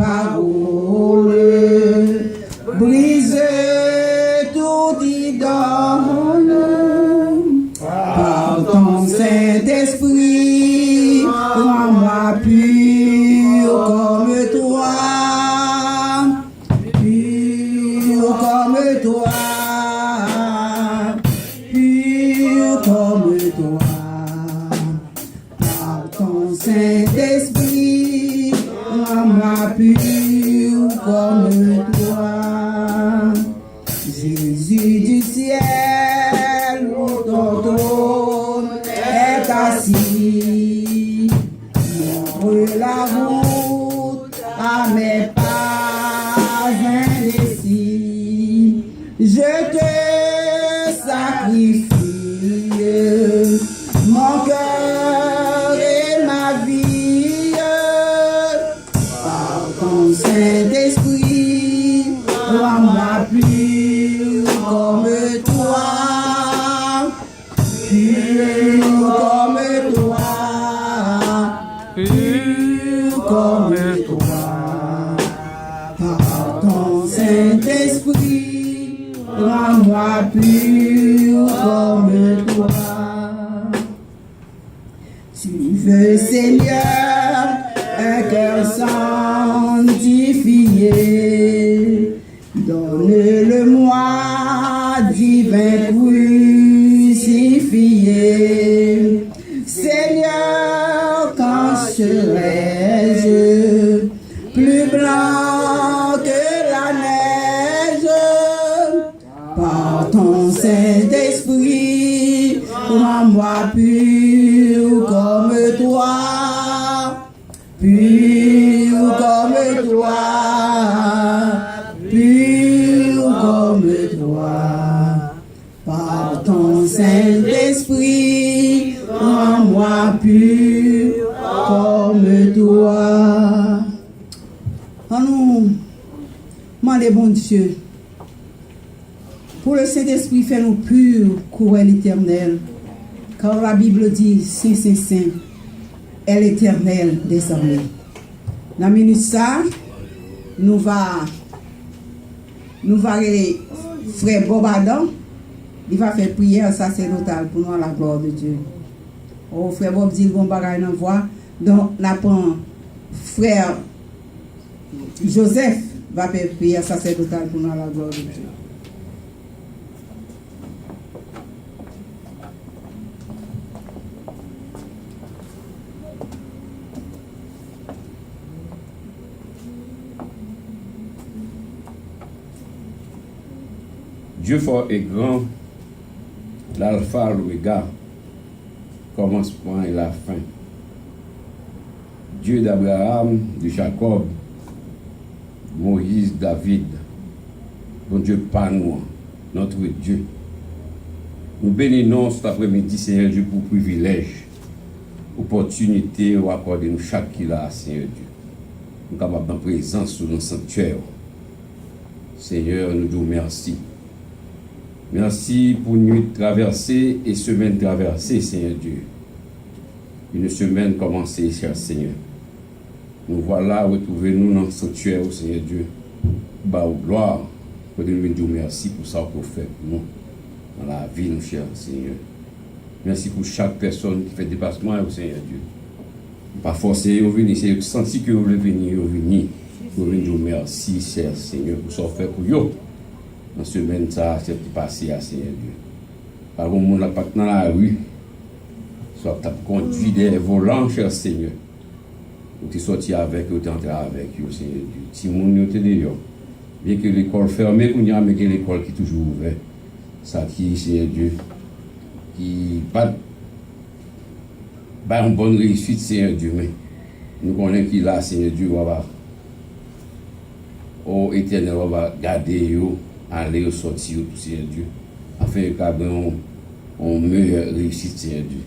parole, brise tout idole, par ton Saint-Esprit, rends-moi pur comme toi, pur comme toi, pur comme toi. Saint-Esprit, rends-moi pur comme toi. Jésus du ciel, où ton trône est assis, montre la route à mes pas indécis. Je te sacrifie mon cœur et ma vie, par ton Saint-Esprit, rends-moi pur comme toi, pur comme toi, pur comme toi, par ton Saint-Esprit, rends-moi pur comme toi. Tu veux, Seigneur, un cœur sanctifié. Donne-le-moi, divin crucifié. Seigneur, quand serai-je plus blanc que la neige? Par ton Saint-Esprit, rends-moi pur comme toi, pur comme toi, pur comme toi. Par ton Saint-Esprit, rends-moi pur comme toi. Nous demandons, bon Dieu, pour le Saint-Esprit, fais-nous purs, courant l'Éternel. Car la Bible dit, Saint, Saint, Saint, est l'Éternel des armées. Dans la minute ça, nous va frère Bob Adam, il va faire prière sacerdotale pour nous à la gloire de Dieu. Oh, frère Bob dit, bon bagage dans voix. Donc, frère Joseph va faire prière sacerdotale pour nous à la gloire de Dieu. Dieu fort et grand, l'alpha, l'oméga, commencement et la fin. Dieu d'Abraham, de Jacob, Moïse, David, bon Dieu par nous, notre Dieu. Nous bénissons cet après-midi, Seigneur Dieu, pour privilège, opportunité ou accorder nous chaque qui là, Seigneur Dieu. Nous sommes capables de présence sur nos sanctuaires. Seigneur, nous disons merci. Merci pour nuit traversée et semaine traversée, Seigneur Dieu. Une semaine commencée, cher Seigneur. Nous voilà, retrouvez-nous dans le sanctuaire, Seigneur Dieu. Bah, gloire, pour nous dire merci pour ça que vous faites pour nous, dans la vie, nous, cher Seigneur. Merci pour chaque personne qui fait déplacement, Seigneur Dieu. Pas forcer de venir, c'est senti que vous voulez venir, vous venir. Pour nous dire merci, cher Seigneur, pour ça que vous faites pour vous. Dans ce semaine, ça, c'est passé à Seigneur Dieu. Par contre, on n'a pas dans la rue, soit tu as conduit des volants, cher Seigneur. Tu es sorti avec, tu es entré avec, Seigneur Dieu. Si mon était dehors, bien que l'école fermée, on y a mais que l'école qui est toujours ouverte. Ça qui, Seigneur Dieu, qui pas une bonne réussite, Seigneur Dieu, mais nous connaissons qu'il a, Seigneur Dieu, on va, au éternel, on va garder, aller au sortir, tout, Seigneur Dieu, afin qu'il y ait une meilleure réussite, Seigneur Dieu,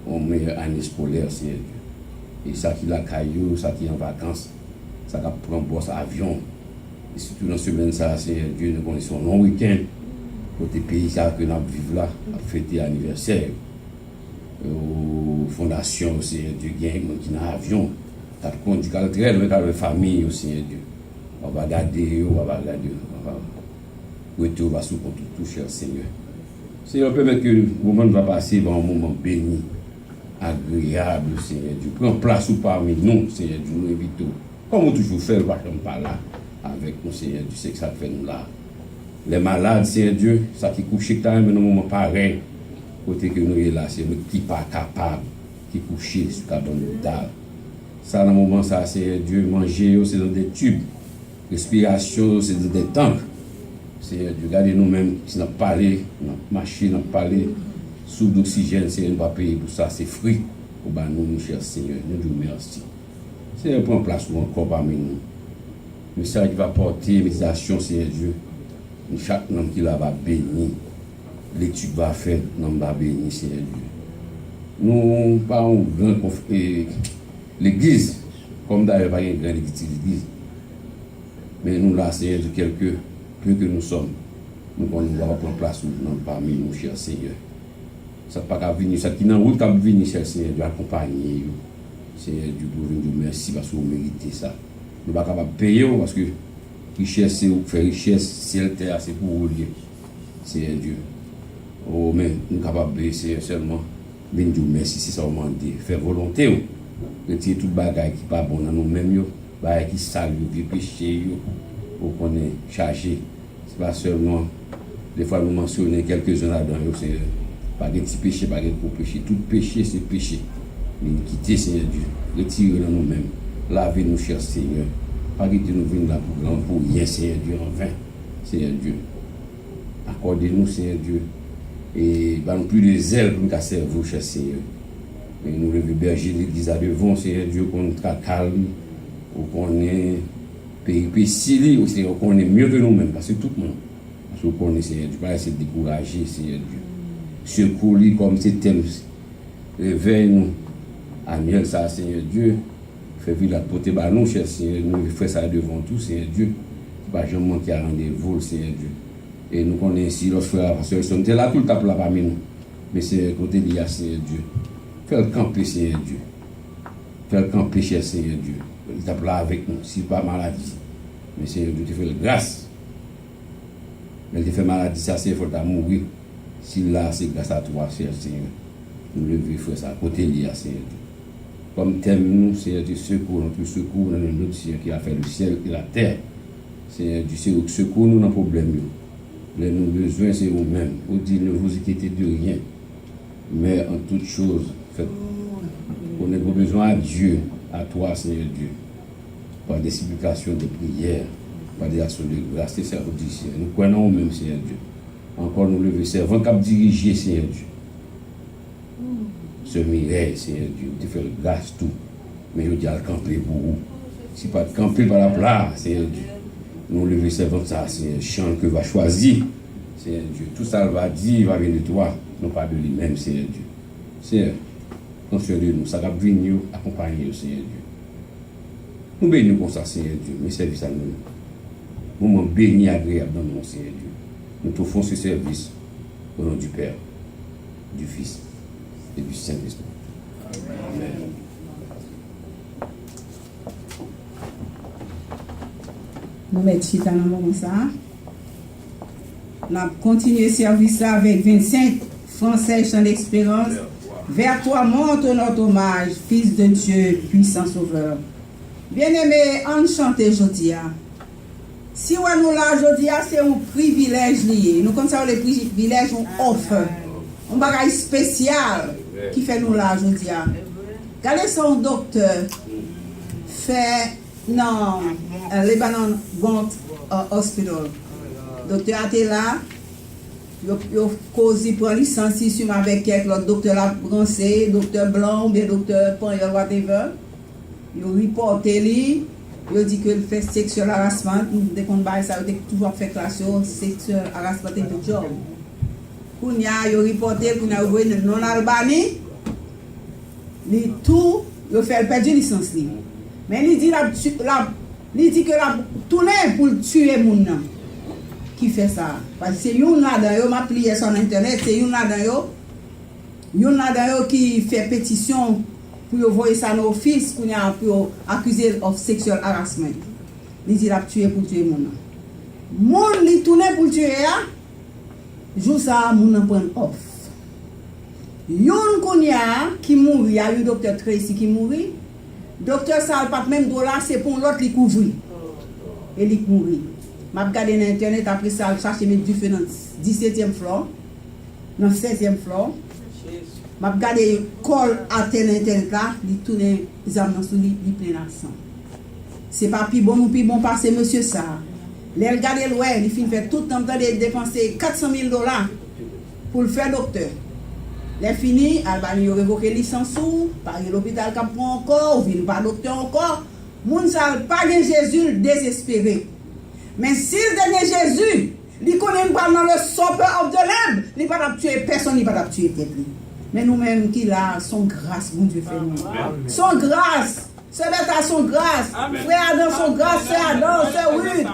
une meilleure année scolaire, Seigneur Dieu. Et ça qui est la caillou, ça qui est en vacances, ça qui prend un boss avion. Et surtout dans ce semaine, ça, Seigneur Dieu, nous connaissons un long week-end pour les pays que nous vivons là, à fêter l'anniversaire. Aux fondations, Seigneur Dieu, qui est en avion. T'as conduit très loin avec la famille, Seigneur Dieu. On va garder, on va regarder, on va retour, on va soutenir tout, cher Seigneur. Seigneur, permet que le moment va passer par un moment béni, agréable, Seigneur Dieu. Prends place ou parmi nous, Seigneur Dieu, nous invitons. Comme on toujours fait, le bâton par là, avec nous, Seigneur Dieu, c'est que ça fait nous là. Les malades, Seigneur Dieu, ça qui couche quand même dans un moment pareil, côté que nous sommes là, c'est nous qui pas capable, qui couche sur la bonne d'hôpital. Ça, dans le moment, ça, Seigneur Dieu, manger, c'est dans des tubes. Respiration, c'est dans des tanks. Seigneur Dieu, regardez nous-mêmes, si nous parlé, nous marché, nous parlé, sous d'oxygène, Seigneur, nous ne pas payer pour ça, c'est fruit. Pour nous, cher Seigneur, nous vous remercions. Seigneur, prends place pour encore parmi nous. Le message qui va porter, méditation, Seigneur Dieu, chaque homme qui la va bénir. L'étude va faire, nous va bénir, Seigneur Dieu. Nous parlons grand l'église, comme d'ailleurs pas une grande l'église. Mais nous là, Seigneur Dieu, quelques peu que nous sommes, nous allons prendre place parmi nous, cher Seigneur. Ça ne peut pas venir, ça qui est en route, qui venir, cher Seigneur Dieu, accompagner. Seigneur Dieu, pour vous merci parce que vous méritez ça. Nous ne sommes pas capables de payer parce que richesse, c'est vous faire richesse, ciel, terre, c'est pour vous lier. Seigneur Dieu. Oh, mais nous sommes capables de payer, Seigneur, seulement. Venez Dieu, merci, c'est ça, vous demandez. Faire volonté, retirer tout le bagage qui n'est pas bon dans nous-mêmes, bagage qui sale, vieux péché, pour qu'on est chargé. Ce n'est pas seulement, des fois nous mentionnons quelques-uns là-dedans, c'est pas des petits péchés, pas des gros péchés. Tout péché, c'est péché. L'iniquité, Seigneur Dieu, retirez dans nous-mêmes. Lavez-nous, cher Seigneur. Pas que nous venons là pour rien, Seigneur Dieu, en vain. Seigneur Dieu. Accordez-nous, Seigneur Dieu. Et nous plus de zèle pour nous servir, cher Seigneur. Et nous lever berger l'église à devant, Seigneur Dieu, qu'on soit calme, qu'on est péripéties, aussi qu'on est mieux que nous-mêmes, parce que tout le monde. Parce qu'on est, Seigneur Dieu, pas essayer de décourager, Seigneur Dieu. Secours-lui comme c'est thème. Réveille-nous. Annuel, ça, Seigneur Dieu. Fais vivre la beauté, nous, cher Seigneur. Nous faisons ça devant tout, Seigneur Dieu. Pas jamais manquer à rendez-vous, Seigneur Dieu. Et nous connaissons ici, lorsque frères, parce qu'ils sont là tout le temps là parmi nous. Mais c'est côté de l'IA, Seigneur Dieu. Fais le camper, Seigneur Dieu. Fais le camper, cher Seigneur Dieu. Il tape là avec nous, si pas maladie. Mais Seigneur Dieu, tu fais la grâce. Mais tu fais maladie, ça, c'est il faut mourir. Si là, c'est grâce à toi, cher Seigneur. Nous levons, frère, ça, côté l'IA, Seigneur Dieu. Comme thème, nous, Seigneur Dieu, secours, notre secours dans notre Seigneur qui a fait le ciel et la terre. Seigneur Dieu, secours nous dans le problème. Les nos besoins, c'est vous-même. Vous dites, ne vous inquiétez de rien. Mais en toutes choses, faites. On a besoin à Dieu, à toi, Seigneur Dieu. Par des supplications, des prières, par des actions de grâce, c'est ça vous dit, Seigneur. Nous croyons même, Seigneur Dieu. Encore nous lever, servant cap diriger, Seigneur Dieu. Ce mireille, Seigneur Dieu, tu fais grâce tout. Mais je dis à le camper pour vous. Si pas de camper par la place, Seigneur Dieu. Nous lever servant ça, c'est un chant que va choisir. Seigneur Dieu. Tout ça va dire, va venir de toi, non pas de lui-même, Seigneur Dieu. Seigneur, conscient de nous, ça va venir accompagner, Seigneur Dieu. Nous bénissons comme ça, Seigneur Dieu, mes services à nous. Moment béni, agréable dans nous, Seigneur Dieu. Nous t'offrons ce service au nom du Père, du Fils et du Saint-Esprit. Amen. Nous mettons chita dans le moment ça. Nous avons continué le service avec 25 Français chants d'expérience. Vers toi monte notre hommage, Fils de Dieu, puissant sauveur. Bien-aimé, on chante aujourd'hui. Si on nous là aujourd'hui, c'est un privilège lié. Nous comme ça, les privilèges on offre. Un bagage spécial qui fait nous là aujourd'hui. Regardez son docteur fait dans Lebanon Bont Hospital. Docteur était là. Il a causé pour licence sur avec quelques autres docteurs là français, docteur blanc ou bien docteur Panyol, whatever. Il a reporté lui. Il a dit que le fait sexual harassment, dès qu'on va ça, il a toujours fait classe sexual harassment et tout job. Quand il a reporté, qu'on a ouvert une non-Albanie, il tout, il a fait perdre licence. Mais il dit que la tourner pour tuer les gens qui fait ça. Parce que c'est une là-dedans, m'a plié sur internet, c'est une là-dedans qui fait pétition pour envoyer ça dans l'office pour accuser of sexual harassment. Il dit il a tué pour tuer mon nom. Mon li tourné pour tuer ya. Jour ça mon en prend off. Yon konya qui mourit, il y a eu docteur Tracy qui mourit. Docteur ça pas même dollar c'est pour l'autre li couvrir. Et li mourit. M'a regardé sur internet après ça chercher mettre du feu dans 17e floor, dans 16e floor. M'a regardé col à internet là, il tourne les âmes dans sous lui plein sang. C'est pas plus bon passer monsieur ça. Les regarder ouais, il fin fait tout le temps de dépenser $400,000 pour le faire docteur. Les fini, Albani a révoqué licence ou par l'hôpital qui prend encore, ou vient pas docteur encore. Moun sa pas de Jésus désespéré. Mais s'il donne Jésus, il connaît pas dans le supper of the Lamb, il pas tuer personne, il pas tuer tête. Mais nous-mêmes qui là, son grâce, mon Dieu fait nous. Son grâce, c'est à son grâce. Frère Adam, son grâce, frère Adam, c'est oui.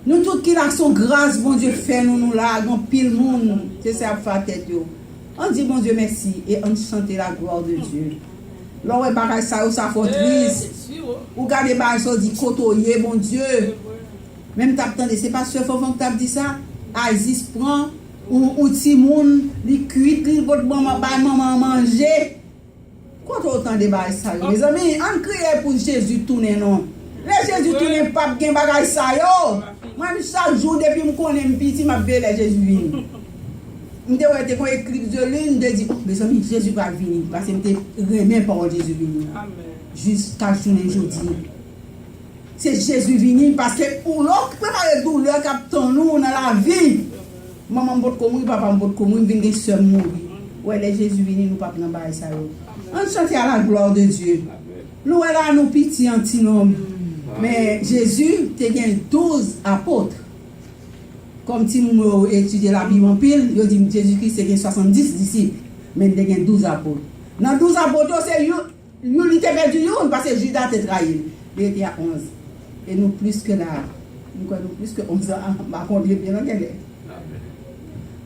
Nous tous qui là, son grâce, mon Dieu fait nous là, dans pile monde, c'est ça pour faire tête. On dit bon Dieu merci et on chante la gloire de Dieu. Là où bagay ça fait triste. Ou gardez bagay ça dit côtoyer bon Dieu. Même t'attendez, c'est pas sûr faut que t'as dit ça. Aziz prend ou ti moun li cuit li votre maman manger. Quand autant de bagay ça mes amis, on crie pour Jésus tourner non. Le Jésus tourner pas gen bagay ça yo. Moi chaque jour depuis me connais petit m'a ver le Jésus vini. Je te kon éclipse de lune, je dis, mes amis, Jésus va venir. Parce que je remets parole Jésus venir. Jusqu'à journée aujourd'hui. C'est Jésus venir parce que pour l'autre, préparer douleur qui attend nous dans la vie. Maman m'a dit, papa m'a dit, je viens seul mourir. Ouais, les Jésus venir, nous pas dans ça. On chante à la gloire de Dieu. Nous, là, nous pitié anti-nom. Mais Jésus, tu as 12 apôtres. Comme si nous étudions la Bible en pile, je dis Jésus-Christ c'est 70 disciples, mais il y a 12 apôtres. Dans 12 apôtres, c'est lui qui a perdu parce que Judas a trahi. Il était à 11. Et nous plus que là. Nous plus que 11 ans. Par contre, bien entendu.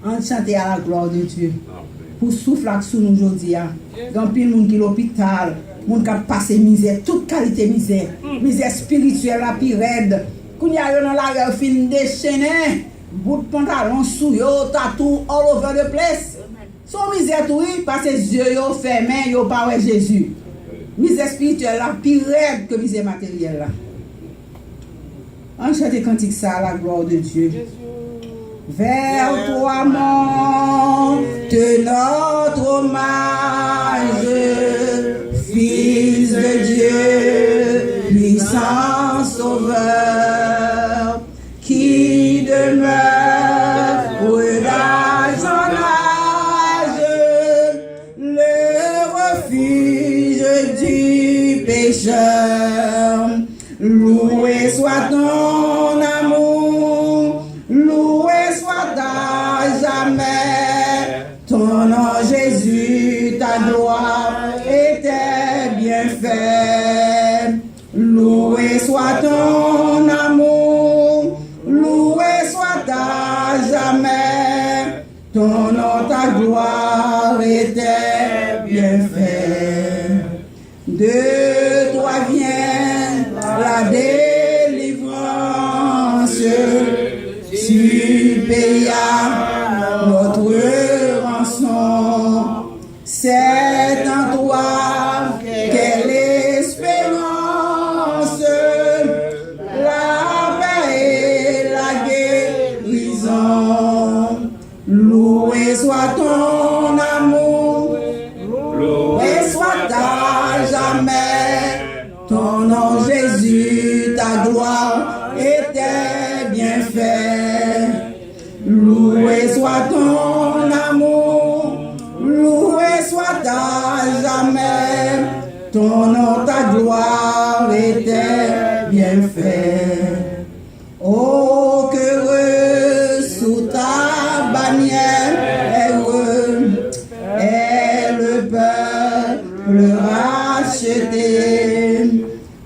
On chante à la gloire de Dieu. Pour souffler sous nous aujourd'hui. Dans pile monde qui est l'hôpital, monde qui a passé misère, toute qualité misère. Misère spirituelle, la pire raide. Quand il y a dans la fin déchaîné. Bout de pantalon sous yo, tatou all over the place. Son misère tout parce que les yeux yo fermés, yo pas ouais Jésus. Misère spirituelle la pire que misère matérielle là. On chante cantique ça à la gloire de Dieu. Vers toi monte notre hommage, Fils de Dieu, puissant sauveur, qui demeure d'âge en âge, le refuge du pécheur. Loué soit ton amour, loué soit à jamais ton nom Jésus, ta gloire et tes bienfaits. Loué soit ton amour, loué soit à jamais ton nom, ta gloire et tes bienfaits. De toi vient la délivrance, tu payas notre rançon. C'est en toi qu'est l'espérance, la paix et la guérison. Loué soit ton amour, loué soit à jamais ton nom Jésus, ta gloire et tes bienfaits. Loué soit ton amour, loué soit à jamais ton nom, ta gloire et tes bienfaits. Oh, que heureux sous ta bannière, heureux est le peuple racheté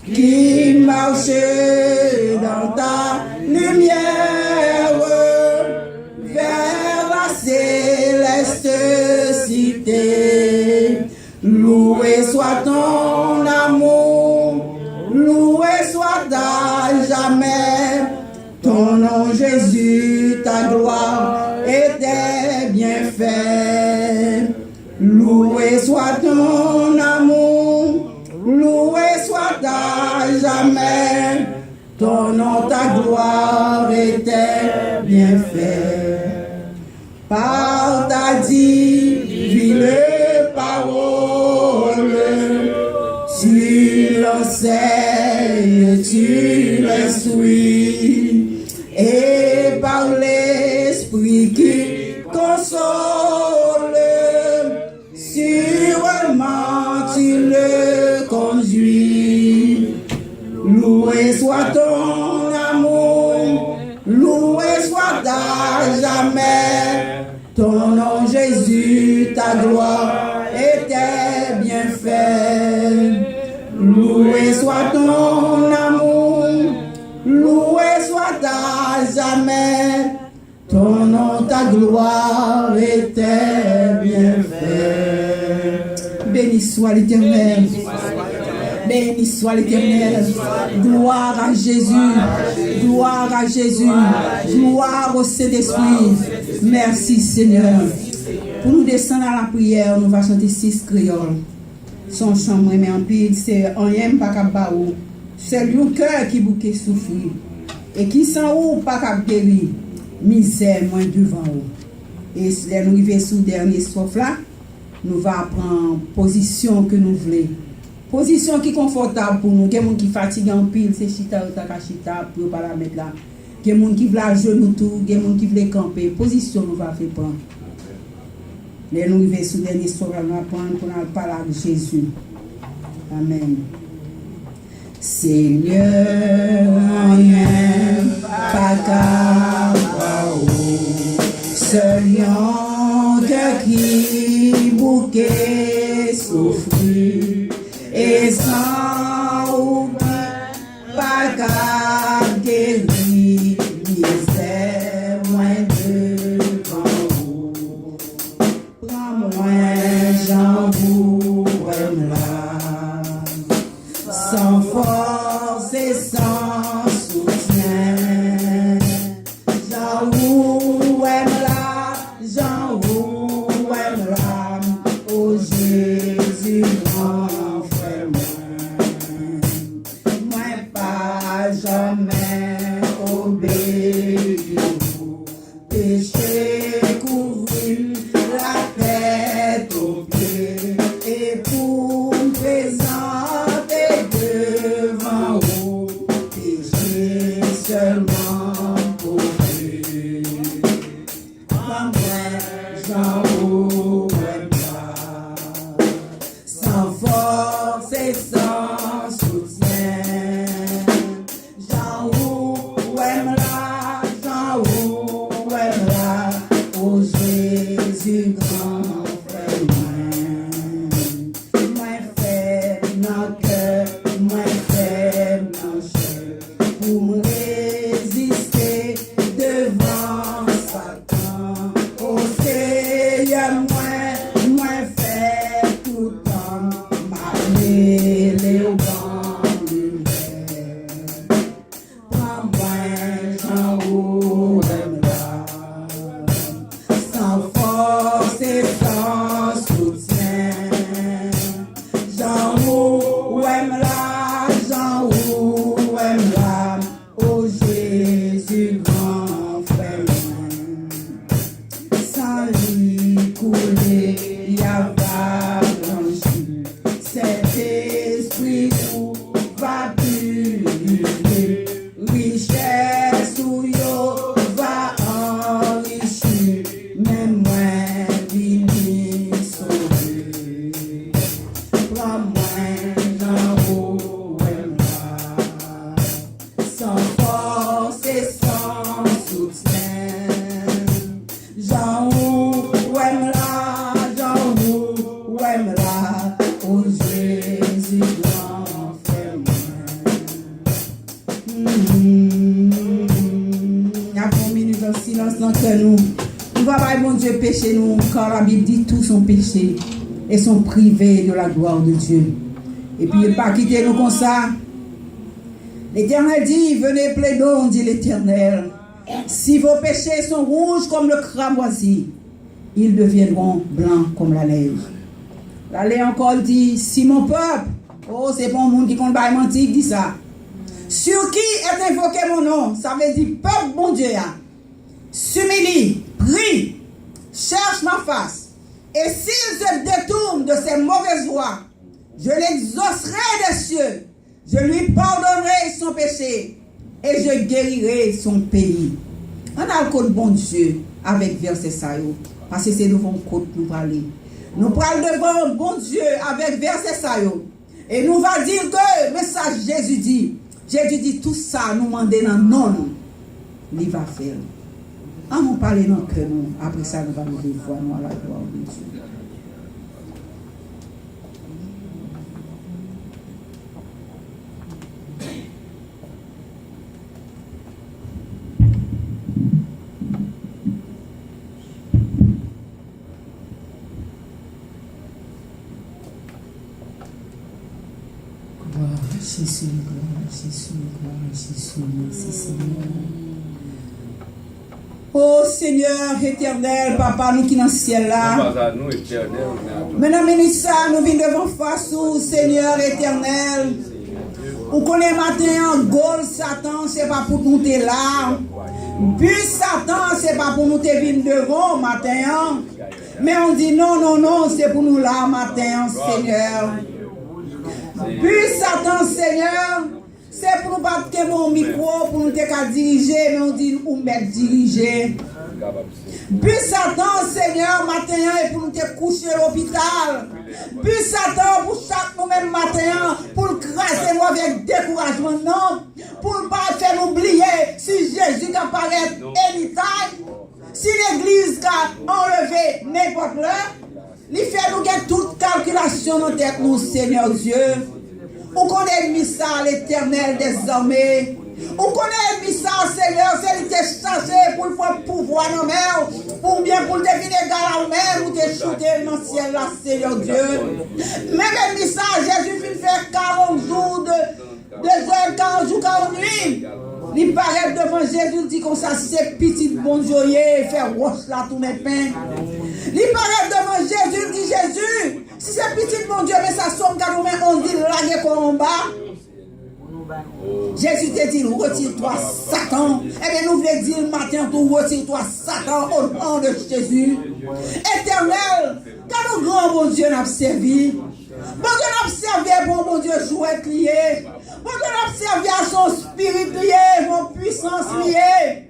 qui marche dans ta lumière vers la céleste cité. Loué soit à jamais. Ton nom Jésus, ta gloire et tes bienfaits. Loué soit ton amour, loué soit à jamais. Ton nom, ta gloire et tes bienfaits. Par ta divine parole, tu l'enseignes, tu l'instruis, et par l'esprit qui console, sûrement tu le conduis. Loué soit ton amour, loué soit à jamais. Ton nom Jésus, ta gloire et tes bienfaits. Loué soit ton amour, loué soit à jamais. Ton nom, ta gloire et tes bienfaits. Béni soit l'Éternel. Béni soit l'Éternel. Gloire à Jésus. Gloire à Jésus. Gloire au Saint-Esprit. Merci Seigneur. Pour nous descendre à la prière, nous allons chanter 6 créoles. Son chant, mais en pile, c'est un yem pas kabaou. C'est le cœur qui bouquet souffrir. Et qui sans ou pas cap guérir. Misère moins devant vous. Et si nous arrivons sous le dernier strophe là, nous allons prendre position que nous voulons. Position qui est confortable pour nous. Il y a des gens qui fatiguent en pile, c'est chita ou takachita pour ne pas la mettre là. Il y a des gens qui veulent genoux tout, il y a des gens qui veulent camper. Position nous va faire prendre. Les nous arrivons sous le dernier strophe là, nous allons prendre pour nous parler de Jésus. Amen. Seigneur, rien pas qu'à seul yon cœur qui bouquet souffrir et sans oubli pas qu'à guérir misère moins devant vous. Prends-moi j'en vous là sans force et sans soutien. J'en vous aime là, j'en vous aime là, oh Jésus grand frère moi pas jamais obéir-vous. Péché couvrir la tête aux pieds et pour me présenter devant vous, péché seulement pour Dieu. Comme moi, j'en vous aime pas, sans force et sans soutien. J'en vous aime là, j'en vous aime là, oh Jésus grand frère moi faible dans cœur, moi faible dans chair, pour me résister devant Satan. Oh Seigneur, moi faible tout temps, m'appeler au vent l'hiver. Prends-moi, j'en vous aime là, sans force et sans soutien. J'en vous aime là, j'en vous aime là, oh Jésus grand frère. Sans lui couler, y a pas blanchi. Cet esprit nous va purifier. Richesse ou yo va enrichir. Même moi, vini sauver. Prends-moi, j'en vous aime là, sans force et sans soutien. J'en vous aime là, j'en vous aime là, oh Jésus grand frère Après une minute de silence dans nous. Nous va pas bon Dieu péché nous, car la Bible dit tous sont péchés et sont privés de la gloire de Dieu. Et puis il pas quitter nous comme ça. L'Éternel dit, venez plaidons, dit l'Éternel. Si vos péchés sont rouges comme le cramoisi, ils deviendront blancs comme la neige. L'allée encore dit, si mon peuple, oh c'est bon monde qui compte pas mentir, dit ça. Sur qui est invoqué mon nom, ça veut dire peuple bon Dieu, s'humilie, prie, cherche ma face. Et s'il se détourne de ses mauvaises voies, je l'exaucerai des cieux, je lui pardonnerai son péché et je guérirai son pays. On a le code bon Dieu avec verset ça, parce que c'est nous vont code nous parler. Nous parlons devant bon Dieu avec verset ça, et nous va dire que message Jésus dit tout ça, nous demander dans non, il va faire. On va parler dans que nous, après ça nous allons voir nous à la gloire de Dieu. Jésus, gloire, Jésus, gloire, Jésus, merci Seigneur. Oh Seigneur éternel, Papa, nous qui dans le ciel là. Maintenant, ministre, nous venons devant face au Seigneur éternel. Ou qu'on est matin en Gaulle, Satan, c'est pas pour nous te là. Puis Satan, c'est pas pour nous te venir devant matin. Mais on dit non, non, non, c'est pour nous là matin, Seigneur. Puis Satan, Seigneur, c'est pour nous battre mon micro, pour nous diriger, mais on dit où mettre diriger. Puis Satan, Seigneur, matin, et pour nous coucher à l'hôpital. Puis Satan, pour chaque nous-mêmes matin, pour nous craser nous avec découragement, non, pour ne pas faire nous oublier si Jésus apparaît anytime, si l'église a enlevé n'importe l'heure. Il fait nous gagner toute calculation dans tête nous, Seigneur Dieu. On connaît mis ça à l'Éternel des armées. On connaît mis ça, Seigneur, c'est lui qui est chargé pour le faire pouvoir dans mer, pour bien pour deviner égal à mer, ou te shooter dans le ciel là, Seigneur Dieu. Même mis ça, Jésus fait faire 40 jours, 2 heures, 40 jours, 40 nuits. Il paraît devant Jésus, il dit comme ça, c'est petit bon Dieu, faire roche là tous mes pains. Il paraît devant Jésus, il dit Jésus, si c'est petit mon Dieu, mais ça somme car on dit laguer en bas. Jésus te dit, retire-toi Satan. Eh bien, nous voulons dire le matin, tout retire-toi Satan au nom de Jésus. Éternel, car nous grand bon Dieu n'a servi. Bon Dieu n'a servi pour bon Dieu jouet lié. Bon Dieu n'a servi à son spirit lié, mon puissance liée.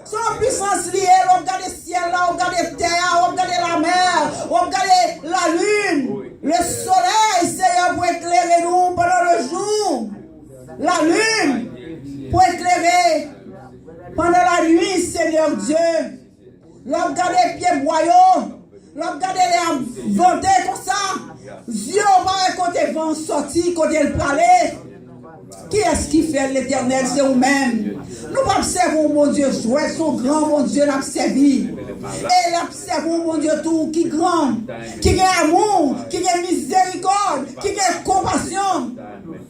Son puissance liée, on regarde le ciel là, on regarde la terre, on regarde la mer, on regarde la lune, le soleil, Seigneur, pour éclairer nous pendant le jour. La lune, pour éclairer pendant la nuit, Seigneur Dieu. On regarde les pieds boyaux, on regarde les venter comme ça. Dieu, on va côté vent sorti, côté le palais. Qui est-ce qui fait l'Éternel? C'est vous-même. Nous observons mon Dieu jouer, son grand mon Dieu l'a servi. Et l'observons mon Dieu tout qui grand, qui a amour, qui a miséricorde, qui a compassion.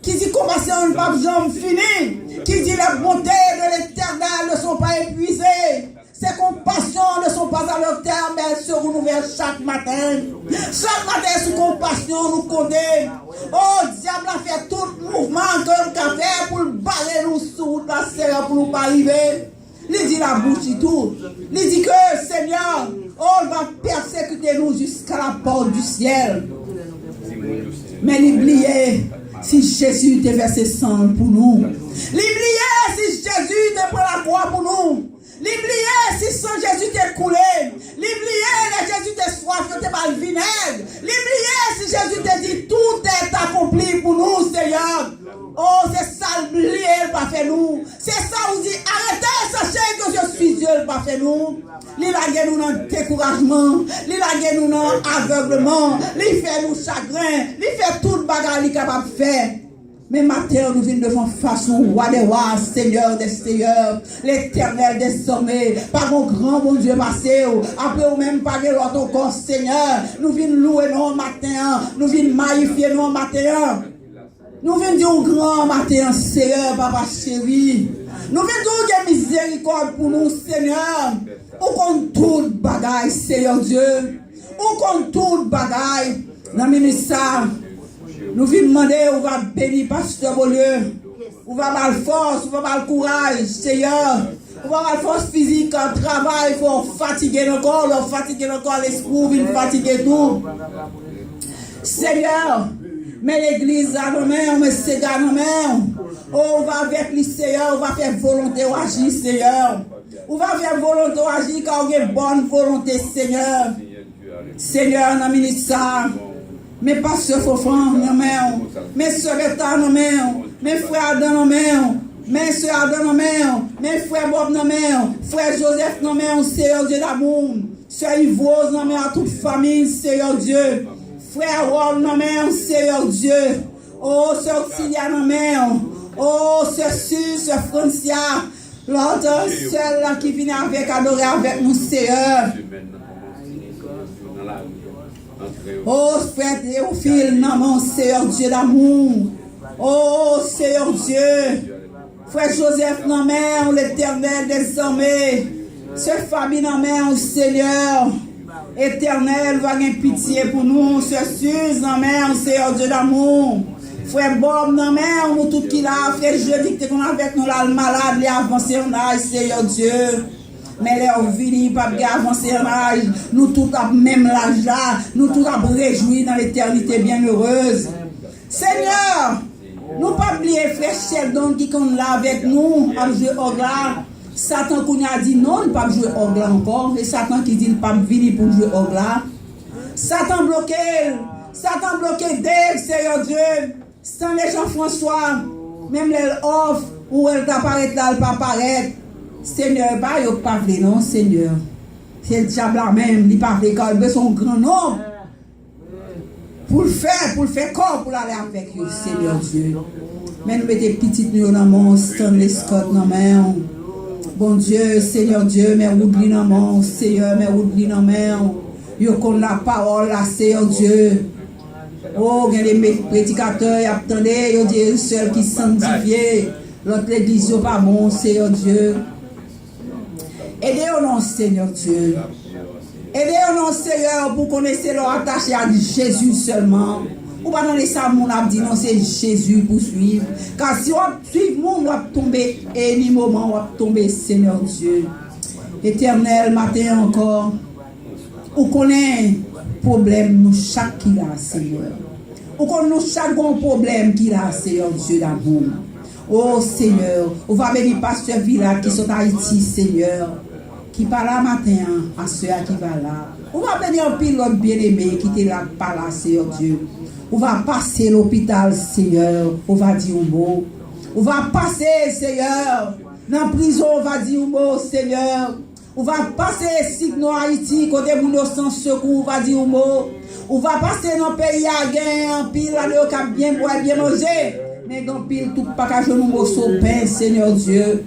Qui dit compassion ne pas jamais fini. Qui dit la bonté de l'Éternel ne sont pas épuisées. Ces compassions ne sont pas à leur terme, mais elles se renouvellent chaque matin. Chaque matin, sous compassion, nous connaissons. Oh, diable a fait tout mouvement que nous avons fait pour barrer nous sous la serre pour nous pas arriver. Il dit la bouche et tout. Il dit que, Seigneur, on va persécuter nous jusqu'à la porte du ciel. Mais n'oubliez, si Jésus te versé sang pour nous. N'oubliez, si Jésus te prend la croix pour nous. L'oublier si sans Jésus t'est coulé. L'oublier Jésus t'est soif, t'es pas le vinaigre. L'oublier si Jésus t'a dit tout est accompli pour nous, Seigneur. Oh, c'est ça l'oublier, pas fait nous. C'est ça où dit arrêtez, sachez que je suis Dieu, pas fait nous. Il a nous dans le découragement, il a nous dans l'aveuglement, il fait nous chagrin, il fait tout le bagage qu'il est capable de faire. Mais matin, nous venons devant face au roi des rois, Seigneur des seigneurs, l'Éternel des armées, par mon grand bon Dieu passé, après ou même par l'autre encore, Seigneur, nous venons louer nous matin, nous venons magnifier nous matin. Nous venons dire au grand matin, Seigneur, papa chéri. Nous venons dire que miséricorde pour nous, Seigneur. Ou contre toute bagaille, Seigneur Dieu. Ou contre toute bagaille. Dans le ministère, nous venons demander, on va bénir Pasteur Beaulieu. On va avoir force, on va avoir le courage, Seigneur. On va avoir la force physique, en travail, il faut fatiguer le corps, l'esprit, il faut fatiguer tout. Seigneur, mais l'église à nos mains, mais c'est à nos mains. Oh, on va avec lui, Seigneur, on va faire volonté ou agir, Seigneur. On va faire volonté ou agir car on a une bonne volonté, Seigneur. Seigneur, dans le ministère, mes pasteurs Fofan, dans nos mains, mes soeurs dans nos mains, mes frères dans nos mains. Mes soeurs dans nos mains, mes frères Bob dans nos mains, frère Joseph dans nos mains, Seigneur Dieu d'amour. Sœur Yvose dans nos mains, à toute famille, Seigneur Dieu. Frère Wall dans nos mains, Seigneur Dieu. Oh, sœur Cilia dans nos mains. Oh, sœur Su, sœur Francia. L'autre sœur là qui vient avec, adorer avec nous, Seigneur. Oh, frère Théophile dans mon Seigneur Dieu d'amour. Oh, Seigneur Dieu. Frère Joseph, non mais l'éternel des armées. Sœur Fabi, non mais Seigneur. Éternel, va avoir pitié pour nous. Sœur Suze, non mais Seigneur Dieu d'amour. Frère Bob, non mais nous tout qui là. Frère Jeudi, qui qu'on avec nous là, le malade, les avancés en âge, Seigneur Dieu. Mais les vini, pas avancer en âge. Nous tout à même l'âge là. Nous tout à réjouir dans l'éternité bienheureuse. Seigneur. Nous pas oublier frère Sheldon qui est là avec nous à jouer au glas. Satan qui a dit non, il ne pas jouer au glas encore. Et Satan qui dit il ne pas venir pour jouer au glas. Satan bloqué Dave, Seigneur Dieu. Sans les Jean-François, même les off, où elle t'apparaît là, elle pas apparaître. Seigneur, bah, il pas venir non, Seigneur. C'est le diable là même, il pas venir car il veut son grand nom. Pour le faire corps, pour aller avec eux, Seigneur Dieu. Mais nous mettons petites nous dans mon Stanley Scott dans main. Bon Dieu, Seigneur Dieu, mais oublie dans mon Seigneur, mais oublie dans main. Yo connaît la parole là, Seigneur Dieu. Oh, il y a des prédicateurs, ils attendent, ils disent ceux qui sont sanctifiés. L'autre l'église n'est pas bon, Seigneur Dieu. Aidez-nous, Seigneur Dieu. Aidez-nous, Seigneur, pour connaître leur attaché à Jésus seulement. Ou pas dans les sables, on a dit non, c'est Jésus pour suivre. Car si on suit, on va tomber, et ni moment, on va tomber, Seigneur Dieu. Éternel, matin encore, on connaît problème, nous chaque qui a, Seigneur. On connaît nous chaque bon problème qui a, Seigneur Dieu d'amour. Oh Seigneur, on va bénir Pasteur Villard qui sont à Haïti, Seigneur. Qui parle là matin à ceux qui va là. On va venir un pilote bien-aimé qui est là, pas là, Seigneur Dieu. On va passer l'hôpital, Seigneur. On va dire un mot. On va passer, Seigneur. Dans la prison, on va dire un mot, Seigneur. On va passer Signo Haïti, côté moun sans secours, on va dire un mot. On va passer dans le pays à gain, en pile, là, qui a bien boire, bien manger. Mais dans pile, tout pas qu'à jouer nous au pain, Seigneur Dieu.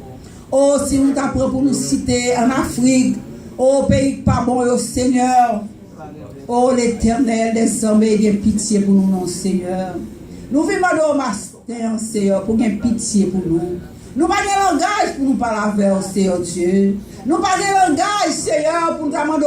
Oh, si nous t'apprenons pour nous citer en Afrique, oh, pays pas bon, oh Seigneur. Oh, l'éternel des hommes, il y a pitié pour nous, non, Seigneur. Nous vivons au matin, Seigneur, pour qu'il y ait pitié pour nous. Nous n'avons pas de langage pour nous parler avec, Seigneur Dieu. Nous n'avons pas de langage, Seigneur, pour nous demander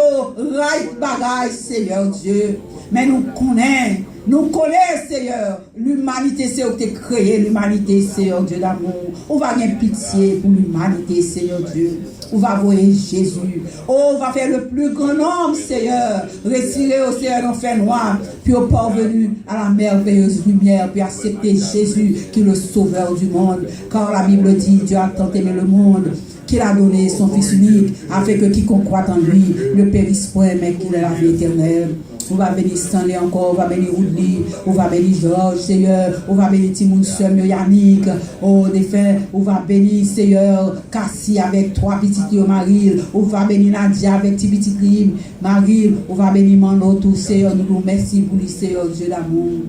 right bagage, Seigneur Dieu. Mais nous connaissons. Nous connaissons, Seigneur, l'humanité, c'est où tu as créé l'humanité, Seigneur Dieu d'amour. On va avoir pitié pour l'humanité, Seigneur Dieu. On va voir Jésus. Oh, on va faire le plus grand nombre, Seigneur. Retirer au Seigneur l'enfer noir, puis au parvenu à la merveilleuse lumière, puis accepter Jésus qui est le sauveur du monde. Car la Bible dit, Dieu a tant aimé le monde, qu'il a donné son Fils unique, afin que quiconque croit en lui ne périsse point, mais qu'il ait la vie éternelle. On va bénir Stanley encore, on va bénir Woodley, on va bénir Georges, Seigneur, on va bénir Timoun Soeur, Yannick, oh, défunt, on va bénir, Seigneur, Cassie avec 3 petites Maril, on va bénir Nadia avec 10 petites Lim, Maril, on va bénir Mano, tout, Seigneur, nous nous merci pour lui, Seigneur, Dieu d'amour.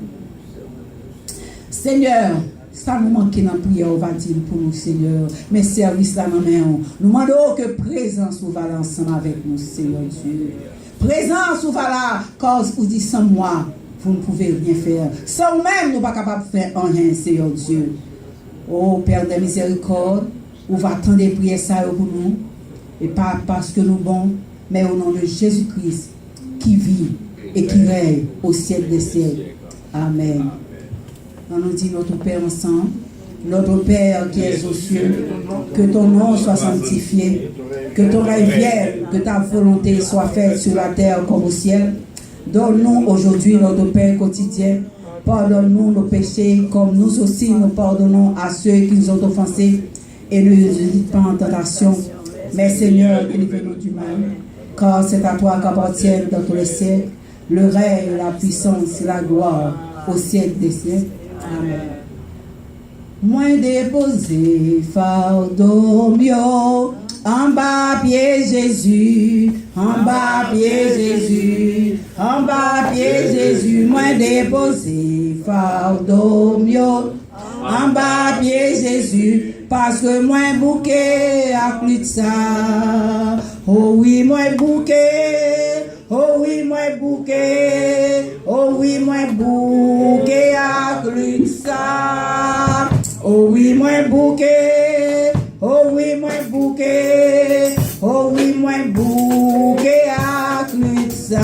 Seigneur, ça nous manque dans la prière, on va dire pour nous, Seigneur, mais service là, nous demandons que présence vous va ensemble avec nous, Seigneur Dieu. Présence ou voilà, cause vous dit sans moi, vous ne pouvez rien faire. Sans vous-même, nous ne sommes pas capables de faire rien, Seigneur Dieu. Oh Père de miséricorde, on va attendre des prières ça pour nous. Et pas parce que nous bons, mais au nom de Jésus-Christ qui vit et qui règne au ciel des siècles. Amen. On nous dit notre Père ensemble. Notre Père qui es aux cieux, que ton nom soit sanctifié, que ton règne vienne, que ta volonté soit faite sur la terre comme au ciel. Donne-nous aujourd'hui notre pain quotidien. Pardonne-nous nos péchés, comme nous aussi nous pardonnons à ceux qui nous ont offensés. Et ne nous dites pas en tentation, mais Seigneur, délivre-nous du mal. Car c'est à toi qu'appartiennent dans tous les siècles le règne, la puissance et la gloire au siècle des siècles. Amen. Moi déposé fardeau mio en bas pied Jésus, en bas pied Jésus, en bas pied Jésus. Moi déposé fardeau mio en bas pied Jésus, parce que moi bouquet à plus de ça. Oh oui, moi bouquet, oh oui, moi bouquet, oh oui, moi bouquet à plus de ça. Oh oui, moi bouquet, oh oui, moi bouquet, oh oui, moi bouquet à plus de ça.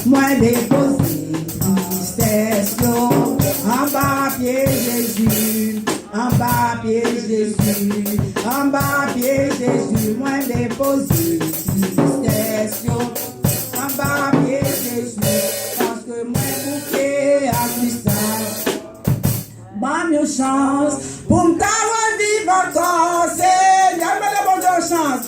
Moi déposé tristesse en bas pied Jésus, en bas pied Jésus, en bas pied Jésus. Moi déposé tristesse en bas pied Jésus, parce que moi bouquet à plus de ça. Bonne chance pour me revivre encore, Seigneur, me donne bonne chance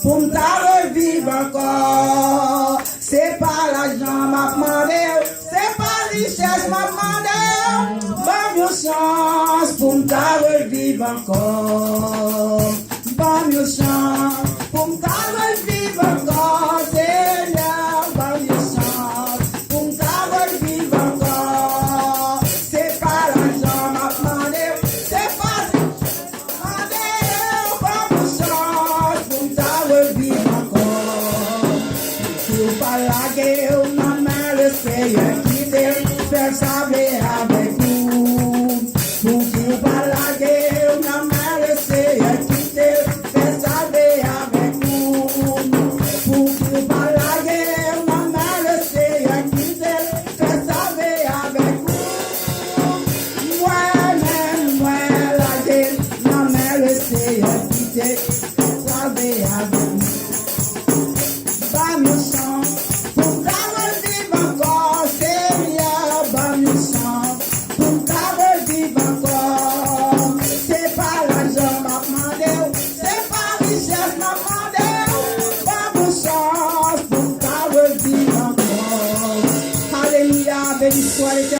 pour me revivre encore. C'est pas l'argent m'a demandé, c'est pas richesse m'a demandé. Bonne chance pour me revivre encore. Bonne chance pour me revivre encore, Seigneur. Bonne chance pour me revivre encore. C'est pas l'argent m'a demandé, c'est pas demandé. Bonne chance pour me revivre encore. Pour pas la guerre, maman, le Seigneur qui fait sabler avec nous. Pour qu'il pas la guerre, maman, le Seigneur qui fait sabler avec nous. Pour qu'il pas la guerre, maman, le Seigneur qui fait sabler avec nous. Moi-même, moi la guerre, maman, le Seigneur qui fait sabler avec nous. Pas méchant, pour vivre encore, Seigneur, pas méchant, pour vivre encore. C'est pas l'argent m'a demandé, c'est pas richesse m'a demandé, pas méchant, pour vivre encore. Alléluia, béni soit l'Éternel.